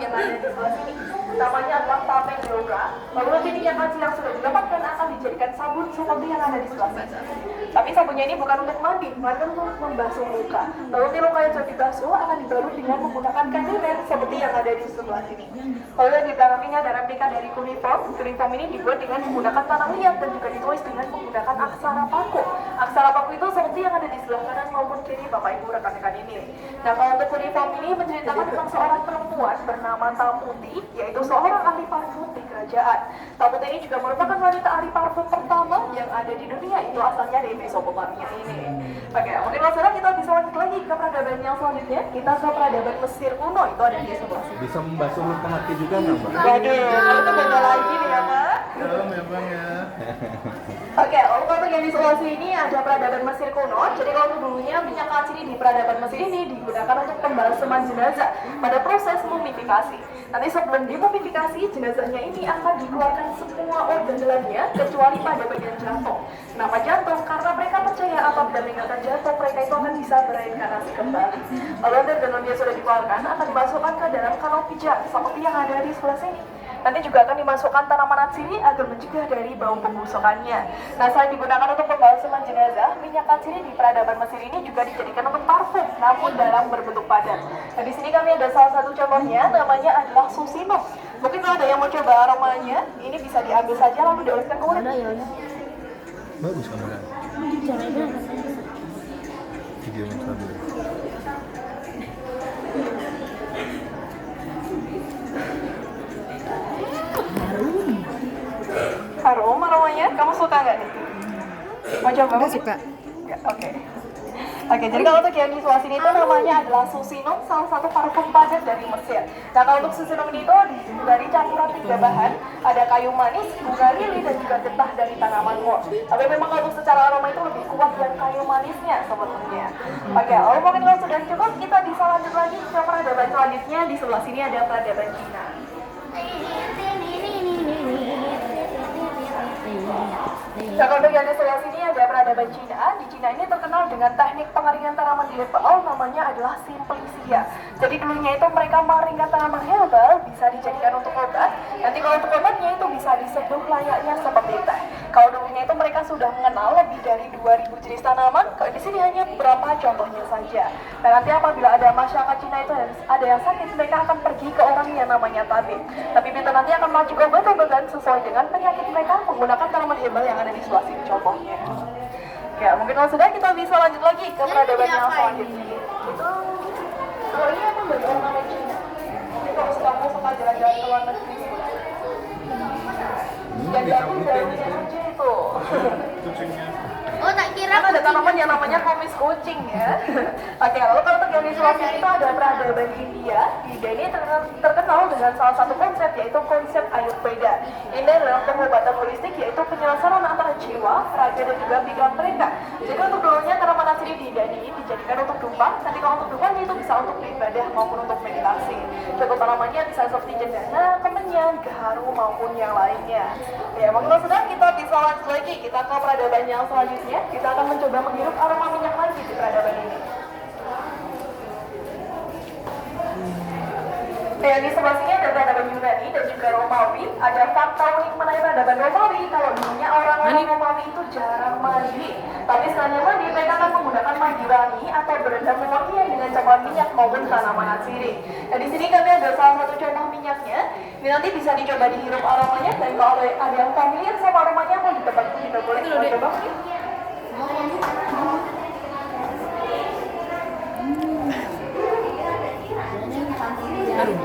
yang ada di sebelah sini. Namanya adalah tape yoga. Lalu nanti minyak kaci yang sudah didapatkan akan dijadikan sabun seperti yang ada di sebelah sini. Tapi sabunnya ini bukan untuk mandi, melainkan untuk membasuh luka. Lalu nanti luka yang sudah dibasuh akan dibalut dengan menggunakan kondimen seperti yang ada di sebelah sini. Lalu yang di belakangnya ada replika dari uniform. Uniform ini dibuat dengan menggunakan tanah liat dan juga ditulis dengan menggunakan aksara paku. Aksara paku itu seperti yang ada di sebelah kanan maupun kiri Bapak Ibu rekan-rekan ini. Nah, kalau untuk uniform ini menceritakan tentang seorang perempuan bernama Tamuti, yaitu seorang ahli parfum di kerajaan. Tamuti ini juga merupakan wanita ahli parfum pertama yang ada di dunia, itu asalnya dari Mesopotamia ini. Oke, mungkin saudara kita bisa lanjut lagi ke peradaban yang selanjutnya. Kita ke peradaban Mesir kuno, itu ada di sebelah sini. Bisa membasuh luka hati juga nggak, Mbak? Waduh, itu beda lagi nih ya, Pak. Ya, memang ya. Oke, untuk yang di sebelah sini ada peradaban Mesir kuno. Jadi kalau dulunya minyak kaci di peradaban Mesir ini digunakan untuk pembalseman jenazah pada proses mumifikasi. Nanti sebelum dimumifikasi, jenazahnya ini akan dikeluarkan semua organ dalamnya kecuali pada bagian jantung. Kenapa jantung? Karena mereka percaya apabila meninggalkan jantung, mereka itu akan bisa bereinkarnasi kembali. Lalu organ yang sudah dikeluarkan akan dimasukkan ke dalam kanopi jar seperti yang ada di sebelah sini. Nanti juga akan dimasukkan tanaman atsiri agar mencegah dari bau pembusukannya. Nah, selain digunakan untuk pembalseman jenazah, minyak atsiri di peradaban Mesir ini juga dijadikan untuk parfum, namun dalam berbentuk padat. Nah, di sini kami ada salah satu contohnya, namanya adalah Susinum. Mungkin kalau ada yang mau coba aromanya, ini bisa diambil saja lalu dioleskan ke kulit. Bagus kamera. Videonya stabil. Harum aromanya, kamu suka nggak nih? Mau coba? Aku suka. Ya, oke. Oke, jadi kalau untuk yang di sebelah sini itu namanya adalah Susinum, salah satu parfum padat dari Mesir. Nah, kalau untuk Susinum ini itu dari campuran 3 bahan, ada kayu manis, bunga lili, dan juga getah dari tanaman mur. Tapi memang kalau secara aroma itu lebih kuat dari kayu manisnya sebetulnya. Oke, lalu mungkin kalau sudah cukup, kita bisa lanjut lagi ke peradaban selanjutnya. Di sebelah sini ada peradaban Cina. Nah, kalau yang di sebelah sini ada peradaban Cina. Di Cina ini terkenal dengan teknik pengeringan tanaman herbal, namanya adalah simplicia. Jadi dulunya itu mereka mengeringkan tanaman herbal bisa dijadikan untuk obat. Nanti kalau untuk obatnya itu bisa diseduh layaknya seperti teh. Kalau dulunya itu mereka sudah mengenal lebih dari 2000 jenis tanaman. Kalau di sini hanya beberapa contohnya saja. Dan nanti apabila ada masyarakat Cina itu ada yang sakit, mereka akan pergi ke orang yang namanya tabib. Tapi itu nanti akan maju obat-obatan sesuai dengan penyakit mereka menggunakan tanaman herbal yang ada di sebelah sini contohnya. Ya, mungkin kalau sudah kita bisa lanjut lagi ke peradaban yang selanjutnya. Itu kalau ini emang bagi ornamen Cina. Jadi kalau kamu suka jalan-jalan ke luar negeri, jadi aku daunnya aja itu. Oh, tak kira Kan ada tanaman yang namanya kumis kucing ya. Oke, lalu kalau untuk yang di sebelah sini itu ada peradaban India. India ini terkenal dengan salah satu konsep, yaitu konsep Ayurveda. Ini adalah pengobatan holistik, yaitu penyelesaian antara jiwa, raga, dan juga pikiran mereka. Jadi untuk dulunya tanaman asli di India ini dijadikan untuk tumpang. Nanti kalau untuk tumpangnya itu bisa untuk beribadah maupun untuk meditasi. Contoh tanamannya bisa seperti cendana, kemenyan, gaharu maupun yang lainnya. Ya, mungkin sudah kita bisa lanjut lagi. Kita ke peradaban yang selanjutnya. Kita akan mencoba menghirup aroma minyak lagi di peradaban ini. Nah, di sebelah sini ada peradaban Yunani dan juga Romawi. Ada fakta unik mengenai peradaban Romawi. Kalau dulunya orang-orang Romawi itu jarang mandi, tapi setelahnya mandi mereka akan menggunakan mandi wangi atau berendam wangian dengan campuran minyak maupun tanaman atsiri. Nah, di sini kami ada salah satu contoh minyaknya. Ini nanti bisa dicoba dihirup aromanya, dan kalau ada yang familiar sama aromanya mau ditebak juga boleh. Kita coba mungkin.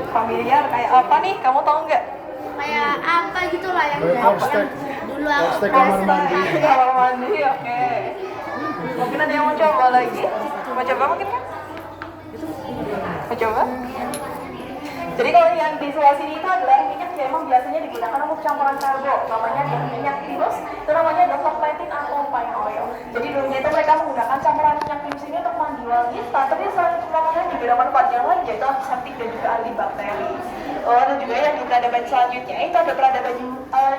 Familiar kayak apa nih? Kamu tahu nggak? kayak apa gitu lah yang dulu aku Hashtag kamar mandi. Kamar mandi, oke. Mungkin ada yang mau coba lagi? Mau coba mungkin kan? Mau coba? Jadi kalau yang di sebelah sini itu adalah minyak yang memang biasanya digunakan untuk campuran karbo. Namanya adalah minyak pinus, itu namanya adalah platin atau pine oil. Jadi dulunya itu mereka menggunakan campuran minyak pinus ini untuk mandi wangi, tapi selain itu namanya juga ada manfaat yang lain, yaitu antiseptik dan juga antibakteri. Dan juga yang di peradaban selanjutnya itu ada peradaban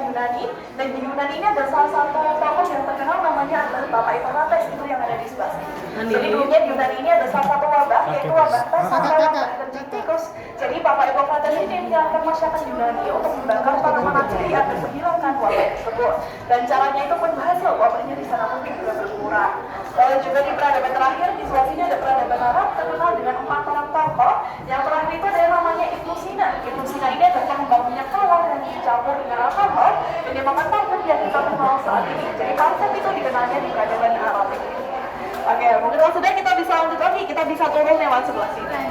Yunani, dan di Yunani ini ada salah satu tokoh yang terkenal namanya adalah Bapak Hippokrates, itu yang ada di sebelah sini. Jadi dulunya di Yunani ini ada salah satu wabah, yaitu wabah pes atau wabah tikus. Jadi Papa Hippocrates ini menjalankan masyarakat Yunani untuk membakar tanaman ciri agar menghilangkan wabah tersebut. Dan caranya itu pun berhasil, wabahnya di sana mungkin juga berkurang. Lalu juga di peradaban terakhir di Sulawesi ini ada peradaban Arab terkenal dengan 4 orang tokoh. Yang terakhir itu ada yang namanya Ibnu Sina. Ibnu Sina ini adalah pengembang minyak mawar yang dicampur dengan alkohol dan dimakan konsep yang kita kenal saat ini. Jadi konsep itu dikenalnya di peradaban Arab. Oke, mungkin langsung saja kita bisa lanjut lagi, kita bisa turun lewat sebelah sini.